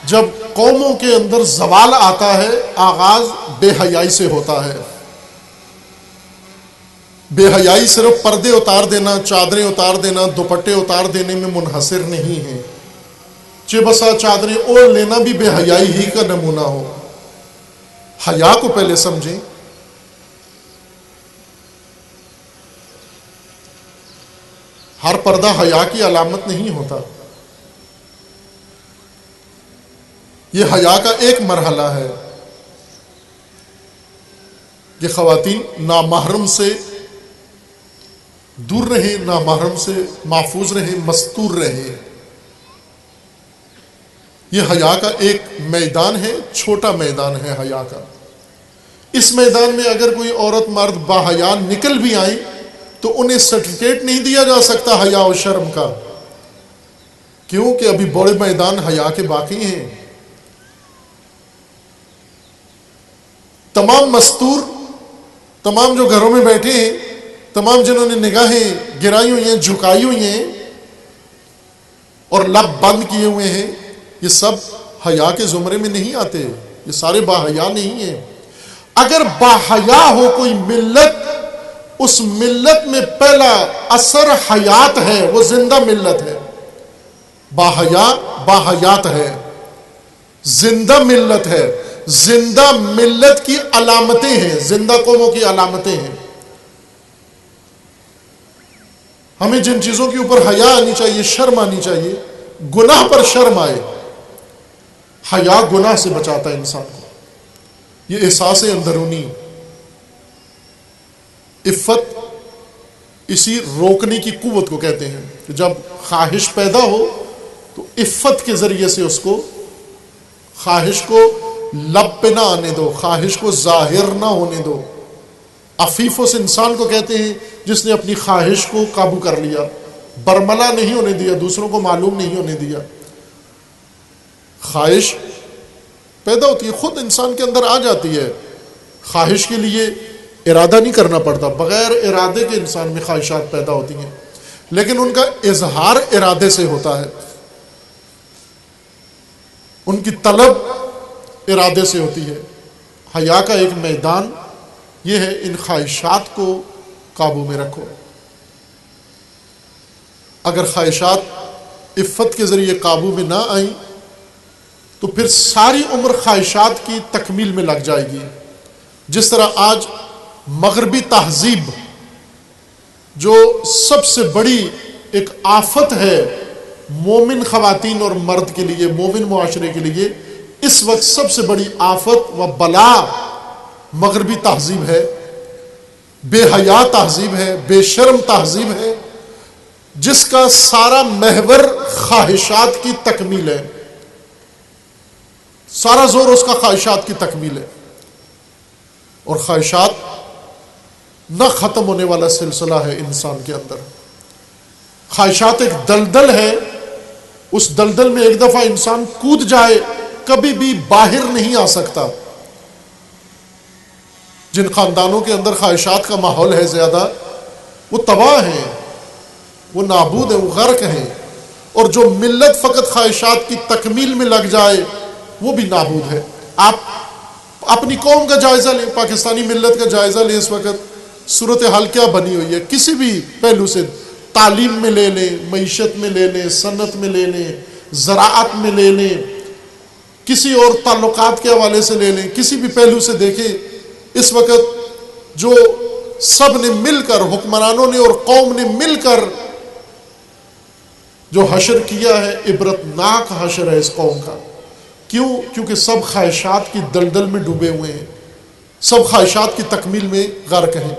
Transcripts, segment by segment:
جب قوموں کے اندر زوال آتا ہے آغاز بے حیائی سے ہوتا ہے. بے حیائی صرف پردے اتار دینا، چادریں اتار دینا، دوپٹے اتار دینے میں منحصر نہیں ہے. چہ بسا چادریں اوڑھ لینا بھی بے حیائی ہی کا نمونہ ہو. حیا کو پہلے سمجھیں. ہر پردہ حیا کی علامت نہیں ہوتا. یہ حیا کا ایک مرحلہ ہے کہ خواتین نامحرم سے دور رہیں، نامحرم سے محفوظ رہیں، مستور رہیں. یہ حیا کا ایک میدان ہے، چھوٹا میدان ہے حیا کا. اس میدان میں اگر کوئی عورت مرد باحیا نکل بھی آئیں تو انہیں سرٹیفکیٹ نہیں دیا جا سکتا حیا و شرم کا، کیونکہ ابھی بڑے میدان حیا کے باقی ہیں. تمام مستور، تمام جو گھروں میں بیٹھے ہیں، تمام جنہوں نے نگاہیں گرائی ہوئی ہیں، جھکائی ہوئی ہیں اور لب بند کیے ہوئے ہیں، یہ سب حیا کے زمرے میں نہیں آتے. یہ سارے باحیا نہیں ہیں. اگر باحیا ہو کوئی ملت، اس ملت میں پہلا اثر حیات ہے، وہ زندہ ملت ہے. باحیا باحیات ہے، زندہ ملت ہے. زندہ ملت کی علامتیں ہیں، زندہ قوموں کی علامتیں ہیں. ہمیں جن چیزوں کے اوپر حیا آنی چاہیے، شرم آنی چاہیے، گناہ پر شرم آئے. حیا گناہ سے بچاتا ہے انسان کو. یہ احساس اندرونی عفت، اسی روکنے کی قوت کو کہتے ہیں کہ جب خواہش پیدا ہو تو عفت کے ذریعے سے اس کو، خواہش کو لب پہ نہ آنے دو، خواہش کو ظاہر نہ ہونے دو. عفیف اس انسان کو کہتے ہیں جس نے اپنی خواہش کو قابو کر لیا، برملا نہیں ہونے دیا، دوسروں کو معلوم نہیں ہونے دیا. خواہش پیدا ہوتی ہے، خود انسان کے اندر آ جاتی ہے. خواہش کے لیے ارادہ نہیں کرنا پڑتا، بغیر ارادے کے انسان میں خواہشات پیدا ہوتی ہیں، لیکن ان کا اظہار ارادے سے ہوتا ہے. ان کی طلب ارادے سے ہوتی ہے. حیا کا ایک میدان یہ ہے، ان خواہشات کو قابو میں رکھو. اگر خواہشات عفت کے ذریعے قابو میں نہ آئیں تو پھر ساری عمر خواہشات کی تکمیل میں لگ جائے گی. جس طرح آج مغربی تہذیب جو سب سے بڑی ایک آفت ہے مومن خواتین اور مرد کے لیے، مومن معاشرے کے لیے، اس وقت سب سے بڑی آفت و بلا مغربی تہذیب ہے، بے حیا تہذیب ہے، بے شرم تہذیب ہے، جس کا سارا محور خواہشات کی تکمیل ہے. سارا زور اس کا خواہشات کی تکمیل ہے. اور خواہشات نہ ختم ہونے والا سلسلہ ہے انسان کے اندر. خواہشات ایک دلدل ہے، اس دلدل میں ایک دفعہ انسان کود جائے کبھی بھی باہر نہیں آ سکتا. جن خاندانوں کے اندر خواہشات کا ماحول ہے زیادہ، وہ تباہ ہیں، وہ نابود ہیں، وہ غرق ہیں. اور جو ملت فقط خواہشات کی تکمیل میں لگ جائے وہ بھی نابود ہے. آپ اپنی قوم کا جائزہ لیں، پاکستانی ملت کا جائزہ لیں. اس وقت صورتحال کیا بنی ہوئی ہے، کسی بھی پہلو سے، تعلیم میں لے لیں، معیشت میں لے لیں، صنعت میں لے لیں، زراعت میں لے لیں، کسی اور تعلقات کے حوالے سے لے لیں، کسی بھی پہلو سے دیکھیں. اس وقت جو سب نے مل کر، حکمرانوں نے اور قوم نے مل کر جو حشر کیا ہے، عبرتناک حشر ہے اس قوم کا. کیوں؟ کیونکہ سب خواہشات کی دلدل میں ڈوبے ہوئے ہیں، سب خواہشات کی تکمیل میں غرق ہیں.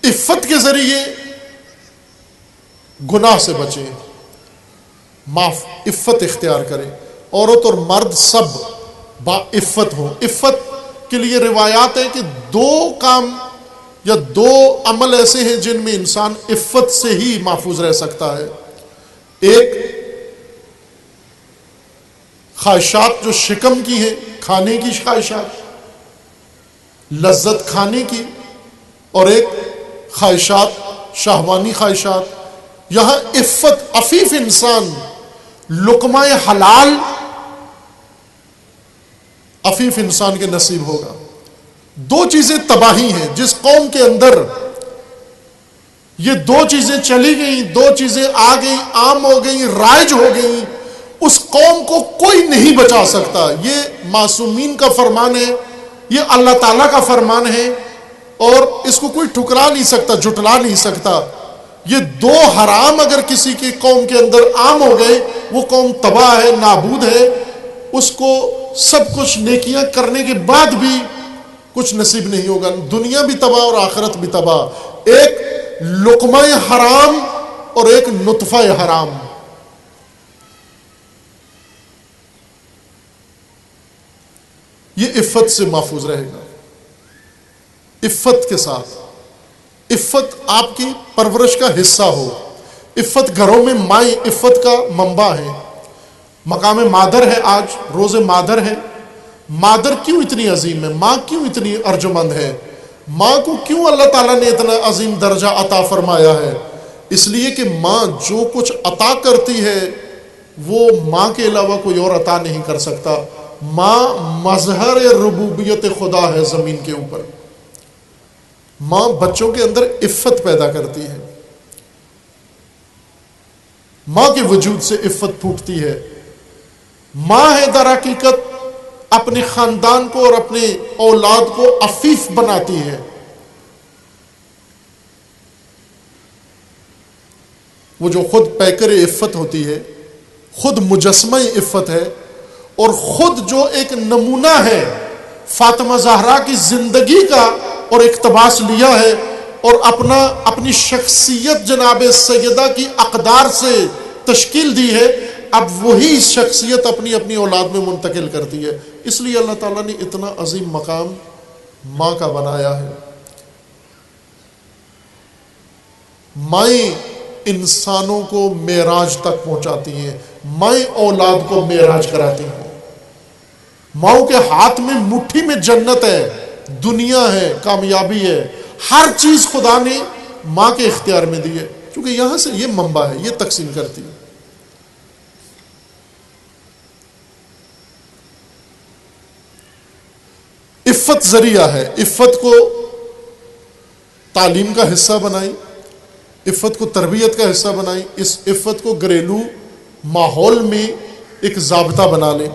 عفت کے ذریعے گناہ سے بچیں، عفت اختیار کریں. عورت اور مرد سب با عفت ہوں. عفت کے لیے روایات ہیں کہ دو کام یا دو عمل ایسے ہیں جن میں انسان عفت سے ہی محفوظ رہ سکتا ہے. ایک، خواہشات جو شکم کی ہیں، کھانے کی خواہشات، لذت کھانے کی، اور ایک خواہشات شہوانی خواہشات، یہاں عفت، عفیف انسان، لقمہ حلال عفیف انسان کے نصیب ہوگا۔ دو چیزیں تباہی ہیں جس قوم کے اندر یہ دو چیزیں چلی گئیں، دو چیزیں آ گئیں، عام ہو گئیں، رائج ہو گئیں، اس قوم کو کوئی نہیں بچا سکتا۔ یہ معصومین کا فرمان ہے، یہ اللہ تعالیٰ کا فرمان ہے، اور اس کو کوئی ٹھکرا نہیں سکتا، جھٹلا نہیں سکتا۔ یہ دو حرام اگر کسی کی قوم کے اندر عام ہو گئے، وہ قوم تباہ ہے، نابود ہے، اس کو سب کچھ نیکیاں کرنے کے بعد بھی کچھ نصیب نہیں ہوگا، دنیا بھی تباہ اور آخرت بھی تباہ۔ ایک لقمہ حرام اور ایک نطفہ حرام، یہ عفت سے محفوظ رہے گا، عفت کے ساتھ۔ عفت آپ کی پرورش کا حصہ ہو۔ عفت گھروں میں مائیں عفت کا منبع ہے، مقام مادر ہے، آج روز مادر ہے۔ مادر کیوں اتنی عظیم ہے؟ ماں کیوں اتنی ارجمند ہے؟ ماں کو کیوں اللہ تعالیٰ نے اتنا عظیم درجہ عطا فرمایا ہے؟ اس لیے کہ ماں جو کچھ عطا کرتی ہے وہ ماں کے علاوہ کوئی اور عطا نہیں کر سکتا۔ ماں مظہر ربوبیت خدا ہے زمین کے اوپر۔ ماں بچوں کے اندر عفت پیدا کرتی ہے، ماں کے وجود سے عفت پھوٹتی ہے۔ ماں ہے در حقیقت اپنے خاندان کو اور اپنے اولاد کو عفیف بناتی ہے۔ وہ جو خود پیکر عفت ہوتی ہے، خود مجسمہ عفت ہے، اور خود جو ایک نمونہ ہے فاطمہ زہرا کی زندگی کا اور اقتباس لیا ہے، اور اپنی شخصیت جناب سیدہ کی اقدار سے تشکیل دی ہے، اب وہی شخصیت اپنی اولاد میں منتقل کرتی ہے۔ اس لیے اللہ تعالیٰ نے اتنا عظیم مقام ماں کا بنایا ہے۔ مائیں انسانوں کو معراج تک پہنچاتی ہیں، مائیں اولاد کو معراج کراتی ہیں۔ ماؤں کے ہاتھ میں مٹھی میں جنت ہے، دنیا ہے، کامیابی ہے، ہر چیز خدا نے ماں کے اختیار میں دی ہے، کیونکہ یہاں سے یہ منبع ہے، یہ تقسیم کرتی ہے۔ عفت ذریعہ ہے، عفت کو تعلیم کا حصہ بنائی، عفت کو تربیت کا حصہ بنائی، اس عفت کو گھریلو ماحول میں ایک ضابطہ بنا لیں۔